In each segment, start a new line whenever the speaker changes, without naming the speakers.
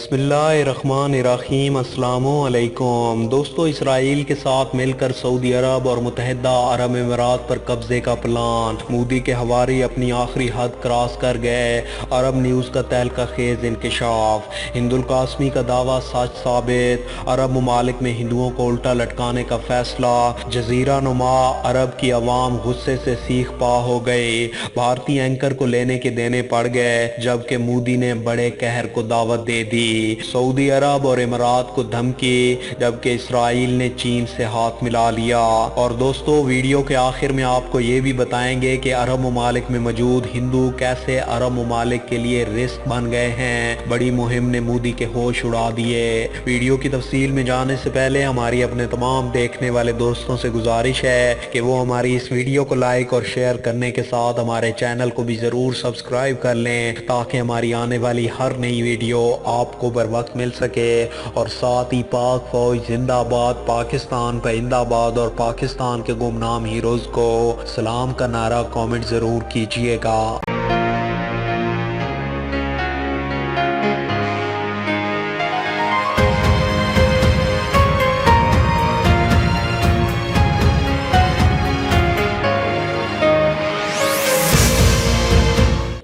बिस्मिल्लाहिर्रहमानिर्रहीम। अस्सलामुअलैकुम दोस्तों, इसराइल के साथ मिलकर सऊदी अरब और मुत्तहिदा अरब अमीरात पर कब्जे का प्लान। मोदी के हवारी अपनी आखिरी हद क्रॉस कर गए। अरब न्यूज़ का तहलका खेज इंकशाफ। हिंदुल कासमी का दावा सच साबित। अरब ममालिक में हिंदुओं को उल्टा लटकाने का फैसला। जजीरा नुमा अरब की अवाम गुस्से से सीख पा हो गए। भारतीय एंकर को लेने के देने पड़ गए, जबकि मोदी ने बड़े कहर को दावत दे दी। सऊदी अरब और इमारात को धमकी, जबकि इसराइल ने चीन से हाथ मिला लिया। और दोस्तों, वीडियो के आखिर में आपको ये भी बताएंगे कि अरब ममालिक में मौजूद हिंदू कैसे अरब ममालिक के लिए रिस्क बन गए हैं। बड़ी मुहिम ने मोदी के होश उड़ा दिए। वीडियो की तफसील में जाने से पहले हमारी अपने तमाम देखने वाले दोस्तों से गुजारिश है कि वो हमारी इस वीडियो को लाइक और शेयर करने के साथ हमारे चैनल को भी ज़रूर सब्सक्राइब कर लें, ताकि हमारी आने वाली हर नई वीडियो आपको बर वक्त मिल सके। और साथ ही पाक फौज जिंदाबाद, पाकिस्तान परिंदाबाद और पाकिस्तान के गुमनाम हीरोज़ को सलाम का नारा कमेंट ज़रूर कीजिएगा।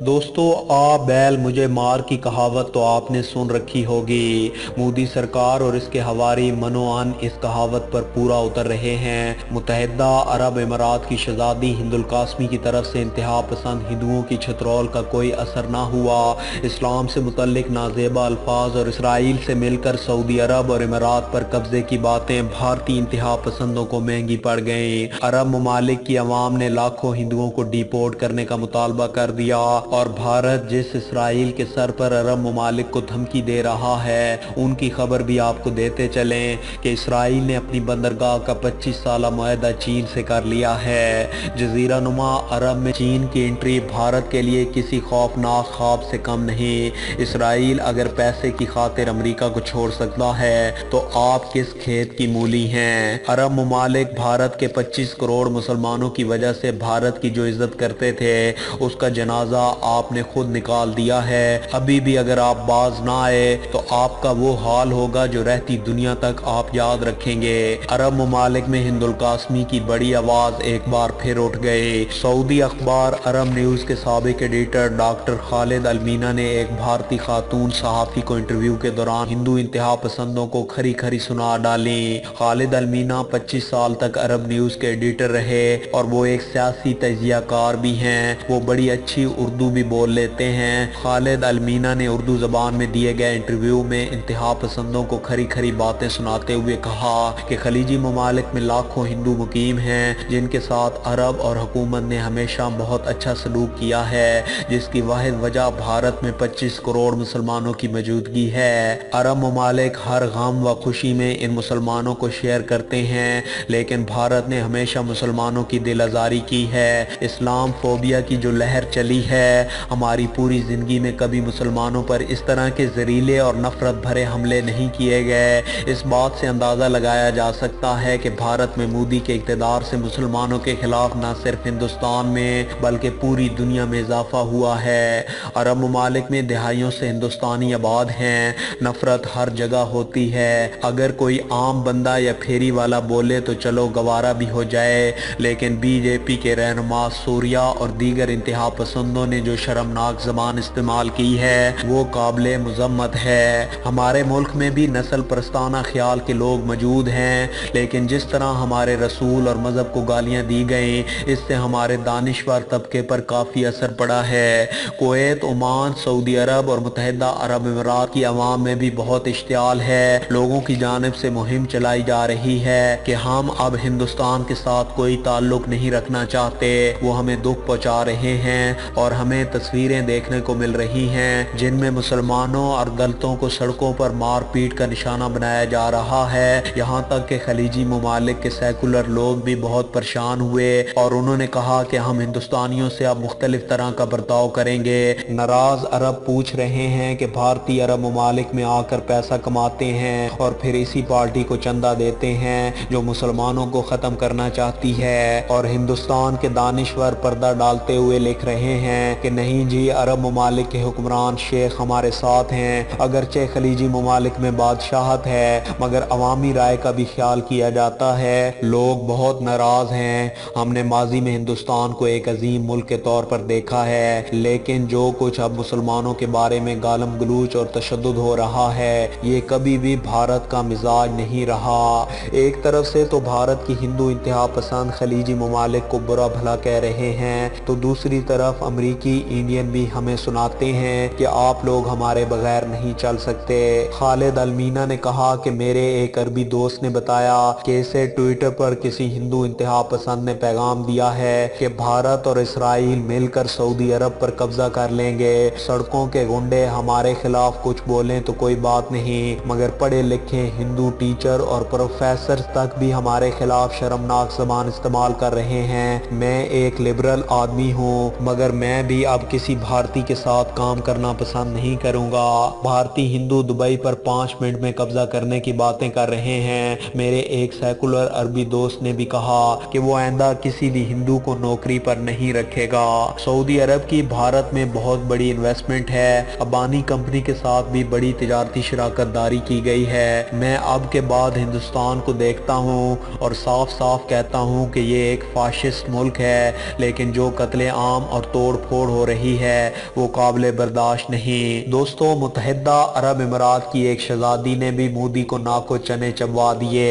दोस्तों, आ बैल मुझे मार की कहावत तो आपने सुन रखी होगी। मोदी सरकार और इसके हवारी मनोअन इस कहावत पर पूरा उतर रहे हैं। मुत्तहिदा अरब अमीरात की शहजादी हिंदुल कासमी की तरफ से इंतहा पसंद हिंदुओं की छतरौल का कोई असर ना हुआ। इस्लाम से मुतल्लिक नाजेबा अल्फाज और इसराइल से मिलकर सऊदी अरब और अमीरात पर कब्जे की बातें भारतीय इंतहा पसंदों को महंगी पड़ गईं। अरब ममालिक की अवाम ने लाखों हिंदुओं को डिपोर्ट करने का मुतालबा कर दिया, और भारत जिस इसराइल के सर पर अरब ममालिक को धमकी दे रहा है, उनकी खबर भी आपको देते चलें कि इसराइल ने अपनी बंदरगाह का 25 साला मुआहदा चीन से कर लिया है। जजीरा नुमा अरब में चीन की एंट्री भारत के लिए किसी खौफनाक ख्वाब से कम नहीं। इसराइल अगर पैसे की खातिर अमेरिका को छोड़ सकता है, तो आप किस खेत की मूली हैं। अरब ममालिक भारत के 25 करोड़ मुसलमानों की वजह से भारत की जो इज्जत करते थे, उसका जनाजा आपने खुद निकाल दिया है। अभी भी अगर आप बाज ना आए, तो आपका वो हाल होगा जो रहती दुनिया तक आप याद रखेंगे। अरब ममालिक में हिंदुल कासमी की बड़ी आवाज एक बार फिर उठ गई। सऊदी अखबार अरब न्यूज़ के साबिक एडिटर डॉक्टर खालिद अलमीना ने एक भारतीय खातून सहाफ़ी को इंटरव्यू के दौरान हिंदू इंतहा पसंदों को खरी खरी सुना डाली। खालिद अलमीना 25 साल तक अरब न्यूज़ के एडिटर रहे, और वो एक सियासी तजियाकार भी हैं। वो बड़ी अच्छी उर्दू भी बोल लेते हैं। खालिद अलमीना ने उर्दू ज़बान में दिए गए इंटरव्यू में इंतहा पसंदों को खरी खरी बातें सुनाते हुए कहा कि खलीजी ममालिक में लाखों हिंदू मुकीम हैं, जिनके साथ अरब और हुकूमत ने हमेशा बहुत अच्छा सलूक किया है, जिसकी वाहिद वजह भारत में 25 करोड़ मुसलमानों की मौजूदगी है। अरब ममालिक हर गम व खुशी में इन मुसलमानों को शेयर करते हैं, लेकिन भारत ने हमेशा मुसलमानों की दिल आज़ारी की है। इस्लाम फोबिया की जो लहर चली है, हमारी पूरी ज़िंदगी में कभी मुसलमानों पर इस तरह के जहरीले और नफरत भरे हमले नहीं किए गए। इस बात से अंदाज़ा लगाया जा सकता है कि भारत में मोदी के इक़्तिदार से मुसलमानों के खिलाफ न सिर्फ हिंदुस्तान में बल्कि पूरी दुनिया में इजाफा हुआ है। अरब ममालिक में दहाइयों से हिंदुस्तानी आबाद हैं। नफरत हर जगह होती है। अगर कोई आम बंदा या फेरी वाला बोले तो चलो गवारा भी हो जाए, लेकिन बीजेपी के रहनुमा सूर्या और दीगर इंतहा पसंदों ने जो शर्मनाक ज़बान इस्तेमाल की है, वो काबिल मुज़म्मत है। हमारे मुल्क में भी नस्ल परस्ताना ख्याल के लोग मौजूद हैं, लेकिन जिस तरह हमारे रसूल और मज़हब को गालियाँ दी गई, इससे हमारे दानिश्वर तबके पर काफ़ी असर पड़ा है। कुवैत, ओमान, सऊदी अरब और मुत्तहिदा अरब अमीरात की अवाम में भी बहुत इश्तियाल है। लोगों की जानिब से मुहिम चलाई जा रही है कि हम अब हिंदुस्तान के साथ कोई ताल्लुक नहीं रखना चाहते। वो हमें दुख पहुँचा रहे हैं, और हमें तस्वीरें देखने को मिल रही हैं जिनमें मुसलमानों और दलितों को सड़कों पर मार पीट का निशाना बनाया जा रहा है। यहाँ तक कि खलीजी ममालिक के सेकुलर लोग भी बहुत परेशान हुए, और उन्होंने कहा कि हम हिंदुस्तानियों से अब मुख्तलिफ तरह का बर्ताव करेंगे। नाराज अरब पूछ रहे हैं कि भारतीय अरब ममालिक में आकर पैसा कमाते हैं और फिर इसी पार्टी को चंदा देते हैं जो मुसलमानों को ख़त्म करना चाहती है। और हिंदुस्तान के दानिश्वर पर्दा डालते हुए लिख रहे हैं कि नहीं, नहीं जी, अरब ममालिक के हुक्मरान शेख हमारे साथ हैं। अगरचे खलीजी ममालिक में बादशाहत है मगर अवामी राय का भी ख्याल किया जाता है। लोग बहुत नाराज हैं। हमने माजी में हिंदुस्तान को एक अजीम मुल्क के तौर पर देखा है, लेकिन जो कुछ अब मुसलमानों के बारे में गालम गलूच और तशद्दुद हो रहा है ये कभी भी भारत का मिजाज नहीं रहा। एक तरफ से तो भारत की हिंदू इंतहा पसंद खलीजी ममालिक को बुरा भला कह रहे हैं, तो दूसरी तरफ अमरीकी इंडियन भी हमें सुनाते हैं कि आप लोग हमारे बगैर नहीं चल सकते। खालिद अलमीना ने कहा कि मेरे एक अरबी दोस्त ने बताया कि इसे ट्विटर पर किसी हिंदू इंतहा पसंद ने पैगाम दिया है कि भारत और इसराइल मिलकर सऊदी अरब पर कब्जा कर लेंगे। सड़कों के गुंडे हमारे खिलाफ कुछ बोलें तो कोई बात नहीं, मगर पढ़े लिखे हिंदू टीचर और प्रोफेसर तक भी हमारे खिलाफ शर्मनाक ज़बान इस्तेमाल कर रहे हैं। मैं एक लिबरल आदमी हूँ, मगर मैं भी अब किसी भारतीय के साथ काम करना पसंद नहीं करूँगा। भारतीय हिंदू दुबई पर 5 मिनट में कब्जा करने की बातें कर रहे हैं। मेरे एक सेकुलर अरबी दोस्त ने भी कहा कि वो आइंदा किसी भी हिंदू को नौकरी पर नहीं रखेगा। सऊदी अरब की भारत में बहुत बड़ी इन्वेस्टमेंट है। अबानी कंपनी के साथ भी बड़ी तिजारती शराकतदारी की गई है। मैं अब के बाद हिंदुस्तान को देखता हूँ और साफ साफ कहता हूँ कि ये एक फाशिस्ट मुल्क है, लेकिन जो कत्ले आम और तोड़ फोड़ हो रही है वो काबिल बर्दाश्त नहीं। दोस्तों, मुत्तहिदा अरब अमीरात की एक शहजादी ने भी मोदी को नाको चने चबवा दिए।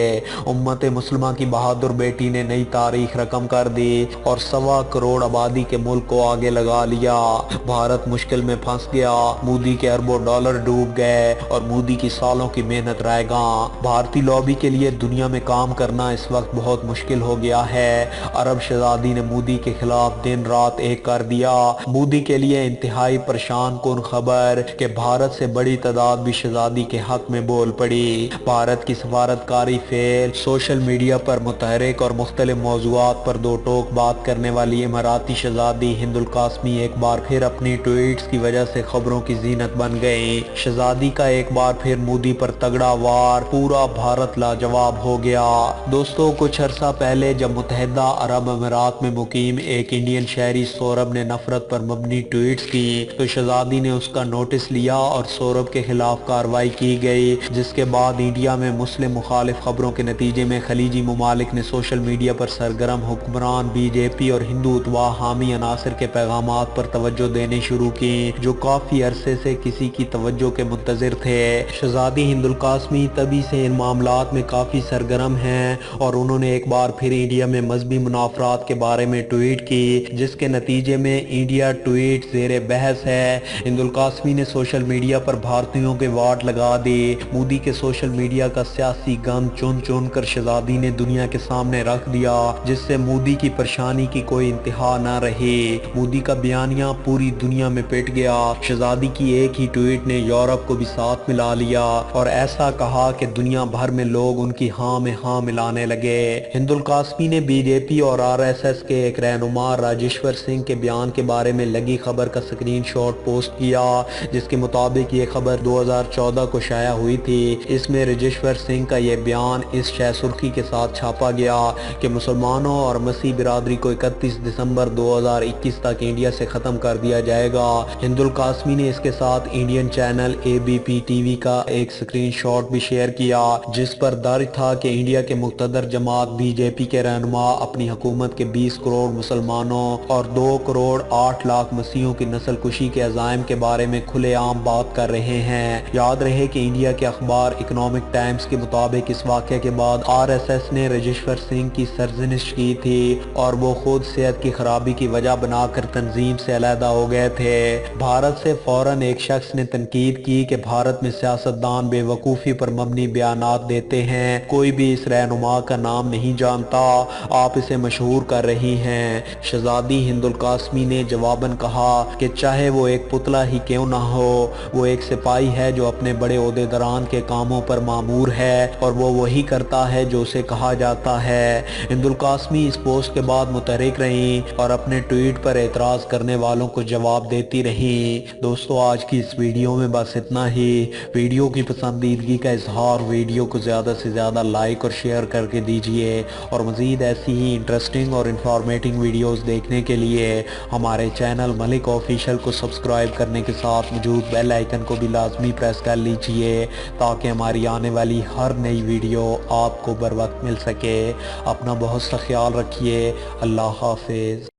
उम्मत मुस्लिमा की बहादुर बेटी ने नई तारीख रकम कर दी और 1.25 करोड़ आबादी के मुल्क को आगे लगा लिया। भारत मुश्किल में फंस गया, मोदी के अरबों डॉलर डूब गए और मोदी की सालों की मेहनत रहेगा। भारतीय लॉबी के लिए दुनिया में काम करना इस वक्त बहुत मुश्किल हो गया है। अरब शहजादी ने मोदी के खिलाफ दिन रात एक कर दिया। मोदी के लिए इंतहाई परेशान कुन खबर कि भारत से बड़ी तादाद भी शहजादी के हक में बोल पड़ी। भारत की सफारतकारी फेल, सोशल मीडिया पर मुतहरिक और मुख्तलिफ मौज़ूआत पर दो टोक बात करने वाली इमाराती शहजादी हिंदुल कासमी एक बार फिर अपनी ट्वीट्स की वजह से खबरों की जीनत बन गई। शहजादी का एक बार फिर मोदी पर तगड़ा वार, पूरा भारत लाजवाब हो गया। दोस्तों, कुछ अरसा पहले जब मुत्तहिदा अरब अमीरात में मुकीम एक इंडियन शहरी सौरभ ने नफरत पर मबनी ट्वीट्स की तो शहजादी ने उसका नोटिस लिया और सौरभ के खिलाफ कार्रवाई की गई, जिसके बाद इंडिया में मुस्लिम मुखालिफ खबरों के नतीजे में खलीजी ममालिक ने सोशल मीडिया पर सरगर्म हुक्मरान बीजेपी और हिंदू उत्वा हामी अनासर के पैगामात पर तवज्जो देने शुरू की, जो काफी अरसे से किसी की तवज्जो के मुंतजिर थे। शहजादी हिंदुल कासमी तभी से इन मामलात में काफी सरगर्म हैं और उन्होंने एक बार फिर इंडिया में मजहबी मुनाफरात के बारे में ट्वीट की, जिसके नतीजे में इंडिया ट्वीट ज़ेरे बहस है। हिंदुल कासमी ने सोशल मीडिया पर भारतीयों के वाट लगा दी। मोदी के सोशल मीडिया का सियासी गम चुन चुन कर शहजादी ने दुनिया के सामने रख दिया, जिससे मोदी की परेशानी की कोई इंतहा न रही। मोदी का बयानिया पूरी दुनिया में पिट गया। शहजादी की एक ही ट्वीट ने यूरोप को भी साथ मिला लिया और ऐसा कहा कि दुनिया भर में लोग उनकी हाँ में हाँ मिलाने लगे। हिंदुल कासमी ने बीजेपी और आरएसएस के एक रहनुमा राजेश्वर सिंह के बयान के बारे में लगी खबर का स्क्रीनशॉट पोस्ट किया, जिसके मुताबिक ये खबर 2014 को शाया हुई थी। इसमें राजेश्वर सिंह का ये बयान इस शय सुर्खी के साथ छापा गया कि मुसलमानों और मसीह बिरादरी को 31 दिसंबर 2021 तक इंडिया से ख़त्म कर दिया जाएगा। हिंदुल कासमी ने इसके साथ इंडियन चैनल ABP TV का एक स्क्रीनशॉट भी शेयर किया, जिस पर दर्ज था कि इंडिया के मुक़्तदर जमात बीजेपी के रहनुमा अपनी हुकूमत के 20 करोड़ मुसलमानों और 2 करोड़ 8 लाख मसीहों की नस्ल कुशी के अज़ाइम के बारे में खुलेआम बात कर रहे हैं। याद रहे कि इंडिया के अखबार इकोनॉमिक टाइम्स के मुताबिक इस वाक़े के बाद RSS ने राजेश्वर सिंह की सरजनिश की थी और वो खुद सेहत की खराबी की वजह बनाकर तंजीम से अलहदा हो गए थे। भारत से फौरन एक शख्स ने तनकीद की कि भारत में सियासतदान बेवकूफ़ी पर मबनी बयानात देते हैं, कोई भी इस रहनुमा का नाम नहीं जानता, आप इसे मशहूर कर रही हैं। शहजादी हिंदुल कासमी ने जवाबन कहा कि चाहे वो एक पुतला ही क्यों ना हो, वो एक सिपाही है जो अपने बड़े ओहदेदारान के कामों पर मामूर है और वो वही करता है जो उसे कहा जाता है। हिंदुल कासमी इस पोस्ट के बाद मुतहरिक रही और अपने ट्वीट पर एतराज़ करने वालों को जवाब देती रही। दोस्तों, आज की इस वीडियो में बस इतना ही। वीडियो की पसंदीदगी का इजहार वीडियो को ज़्यादा से ज़्यादा लाइक और शेयर करके दीजिए और मज़ीद ऐसी ही इंटरेस्टिंग और इंफॉर्मेटिव वीडियोस देखने के लिए हमारे चैनल चैनल मलिक ऑफिशियल को सब्सक्राइब करने के साथ मौजूद बेल आइकन को भी लाजमी प्रेस कर लीजिए ताकि हमारी आने वाली हर नई वीडियो आपको बर वक्त मिल सके। अपना बहुत सा ख्याल रखिए। अल्लाह हाफिज़।